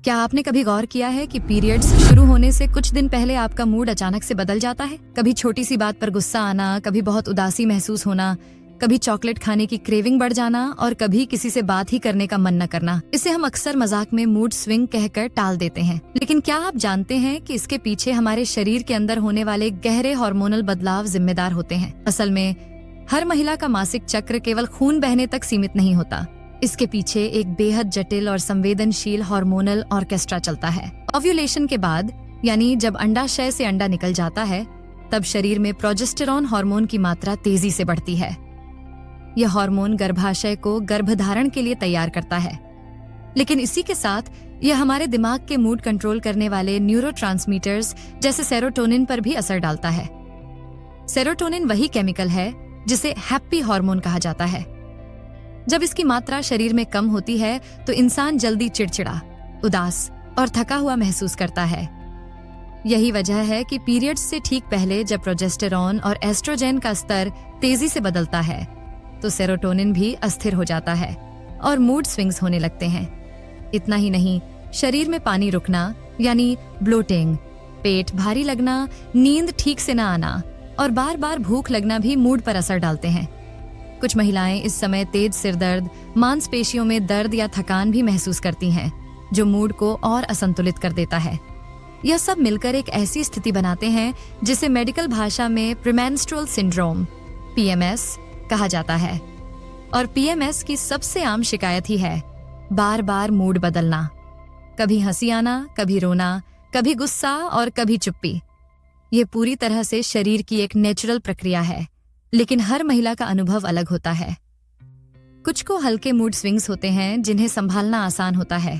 क्या आपने कभी गौर किया है कि पीरियड्स शुरू होने से कुछ दिन पहले आपका मूड अचानक से बदल जाता है? कभी छोटी सी बात पर गुस्सा आना, कभी बहुत उदासी महसूस होना, कभी चॉकलेट खाने की क्रेविंग बढ़ जाना और कभी किसी से बात ही करने का मन न करना। इसे हम अक्सर मजाक में मूड स्विंग कहकर टाल देते हैं, लेकिन क्या आप जानते हैं कि इसके पीछे हमारे शरीर के अंदर होने वाले गहरे हार्मोनल बदलाव जिम्मेदार होते हैं। असल में हर महिला का मासिक चक्र केवल खून बहने तक सीमित नहीं होता। इसके पीछे एक बेहद जटिल और संवेदनशील हार्मोनल ऑर्केस्ट्रा चलता है। ओव्यूलेशन के बाद, यानी जब अंडाशय से अंडा निकल जाता है, तब शरीर में प्रोजेस्टेरॉन हार्मोन की मात्रा तेजी से बढ़ती है। यह हार्मोन गर्भाशय को गर्भधारण के लिए तैयार करता है, लेकिन इसी के साथ यह हमारे दिमाग के मूड कंट्रोल करने वाले न्यूरोट्रांसमीटर्स जैसे सेरोटोनिन पर भी असर डालता है। सेरोटोनिन वही केमिकल है जिसे हैप्पी हार्मोन कहा जाता है। जब इसकी मात्रा शरीर में कम होती है तो इंसान जल्दी चिड़चिड़ा, उदास और थका हुआ महसूस करता है। यही वजह है कि पीरियड्स से ठीक पहले जब प्रोजेस्टेरॉन और एस्ट्रोजेन का स्तर तेजी से बदलता है तो सेरोटोनिन भी अस्थिर हो जाता है और मूड स्विंग्स होने लगते हैं। इतना ही नहीं, शरीर में पानी रुकना यानी ब्लोटिंग, पेट भारी लगना, नींद ठीक से न आना और बार बार भूख लगना भी मूड पर असर डालते हैं। कुछ महिलाएं इस समय तेज सिरदर्द, मांसपेशियों में दर्द या थकान भी महसूस करती हैं, जो मूड को और असंतुलित कर देता है। यह सब मिलकर एक ऐसी स्थिति बनाते हैं जिसे मेडिकल भाषा में प्रीमेंस्ट्रुअल सिंड्रोम (PMS) कहा जाता है। और PMS की सबसे आम शिकायत ही है बार बार मूड बदलना। कभी हंसी आना, कभी रोना, कभी गुस्सा और कभी चुप्पी। ये पूरी तरह से शरीर की एक नेचुरल प्रक्रिया है, लेकिन हर महिला का अनुभव अलग होता है। कुछ को हल्के मूड स्विंग्स होते हैं जिन्हें संभालना आसान होता है,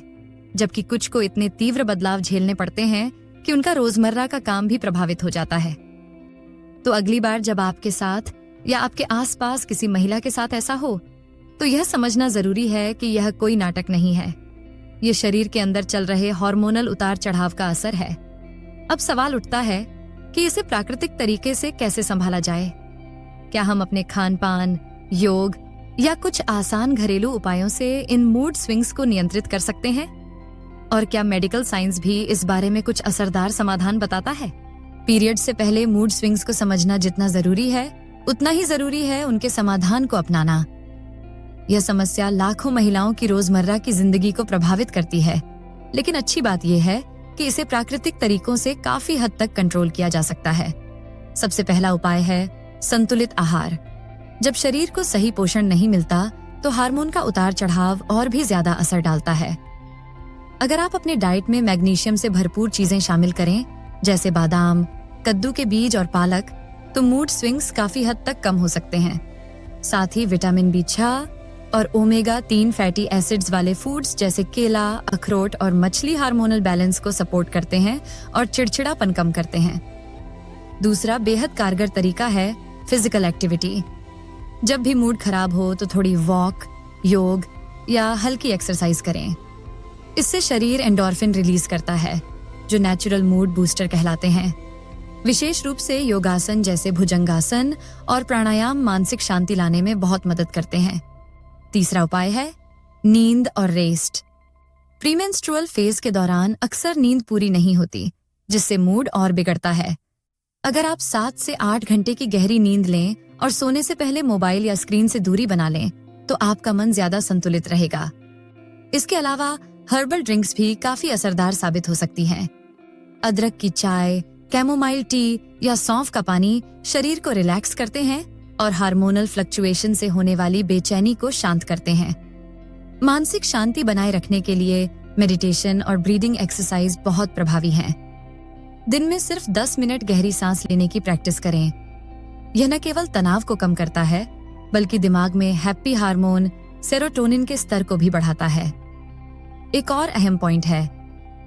जबकि कुछ को इतने तीव्र बदलाव झेलने पड़ते हैं कि उनका रोजमर्रा का काम भी प्रभावित हो जाता है। तो अगली बार जब आपके साथ या आपके आसपास किसी महिला के साथ ऐसा हो, तो यह समझना जरूरी है कि यह कोई नाटक नहीं है। यह शरीर के अंदर चल रहे हार्मोनल उतार चढ़ाव का असर है। अब सवाल उठता है कि इसे प्राकृतिक तरीके से कैसे संभाला जाए। क्या हम अपने खान पान, योग या कुछ आसान घरेलू उपायों से इन मूड स्विंग्स को नियंत्रित कर सकते हैं? और क्या मेडिकल साइंस भी इस बारे में कुछ असरदार समाधान बताता है? पीरियड से पहले मूड स्विंग्स को समझना जितना जरूरी है, उतना ही जरूरी है उनके समाधान को अपनाना। यह समस्या लाखों महिलाओं की रोजमर्रा की जिंदगी को प्रभावित करती है, लेकिन अच्छी बात यह है कि इसे प्राकृतिक तरीकों से काफी हद तक कंट्रोल किया जा सकता है। सबसे पहला उपाय है संतुलित आहार। जब शरीर को सही पोषण नहीं मिलता तो हार्मोन का उतार चढ़ाव और भी ज्यादा असर डालता है। अगर आप अपने डाइट में मैग्नीशियम से भरपूर चीजें शामिल करें, जैसे बादाम, कद्दू के बीज और पालक, तो मूड स्विंग्स काफी हद तक कम हो सकते हैं। साथ ही विटामिन B6 और ओमेगा 3 फैटी एसिड्स वाले फूड्स जैसे केला, अखरोट और मछली हार्मोनल बैलेंस को सपोर्ट करते हैं और चिड़चिड़ापन कम करते हैं। दूसरा बेहद कारगर तरीका है फिजिकल एक्टिविटी। जब भी मूड खराब हो तो थोड़ी वॉक, योग या हल्की एक्सरसाइज करें। इससे शरीर एंडोर्फिन रिलीज करता है, जो नेचुरल मूड बूस्टर कहलाते हैं। विशेष रूप से योगासन जैसे भुजंगासन और प्राणायाम मानसिक शांति लाने में बहुत मदद करते हैं। तीसरा उपाय है नींद और रेस्ट। प्रीमेंस्ट्रुअल फेज के दौरान अक्सर नींद पूरी नहीं होती, जिससे मूड और बिगड़ता है। अगर आप 7 से 8 घंटे की गहरी नींद लें और सोने से पहले मोबाइल या स्क्रीन से दूरी बना लें, तो आपका मन ज्यादा संतुलित रहेगा। इसके अलावा हर्बल ड्रिंक्स भी काफी असरदार साबित हो सकती हैं। अदरक की चाय, कैमोमाइल टी या सौंफ का पानी शरीर को रिलैक्स करते हैं और हार्मोनल फ्लक्चुएशन से होने वाली बेचैनी को शांत करते हैं। मानसिक शांति बनाए रखने के लिए मेडिटेशन और ब्रीदिंग एक्सरसाइज बहुत प्रभावी हैं। दिन में सिर्फ 10 मिनट गहरी सांस लेने की प्रैक्टिस करें। यह न केवल तनाव को कम करता है, बल्कि दिमाग में हैप्पी हार्मोन सेरोटोनिन के स्तर को भी बढ़ाता है। एक और अहम पॉइंट है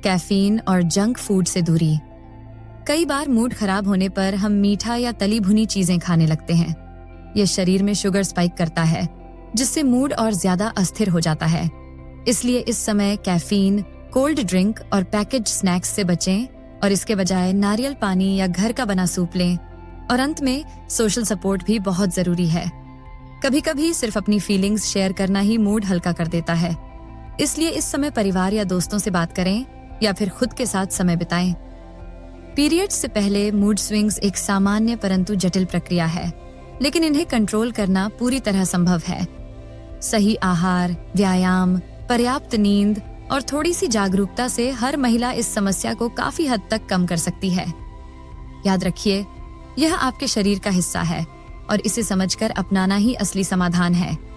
कैफीन और जंक फूड से दूरी। कई बार मूड खराब होने पर हम मीठा या तली भुनी चीजें खाने लगते हैं। यह शरीर में शुगर स्पाइक करता है, जिससे मूड और ज्यादा अस्थिर हो जाता है। इसलिए इस समय कैफीन, कोल्ड ड्रिंक और पैकेज स्नैक्स से बचें और इसके बजाय नारियल पानी या घर का बना सूप लें। और अंत में सोशल सपोर्ट भी बहुत जरूरी है। कभी कभी सिर्फ अपनी फीलिंग्स शेयर करना ही मूड हल्का कर देता है। इसलिए इस समय परिवार या दोस्तों से बात करें या फिर खुद के साथ समय बिताएं। पीरियड्स से पहले मूड स्विंग्स एक सामान्य परंतु जटिल प्रक्रिया है, लेकिन इन्हें कंट्रोल करना पूरी तरह संभव है। सही आहार, व्यायाम, पर्याप्त नींद और थोड़ी सी जागरूकता से हर महिला इस समस्या को काफी हद तक कम कर सकती है। याद रखिए, यह आपके शरीर का हिस्सा है और इसे समझकर अपनाना ही असली समाधान है।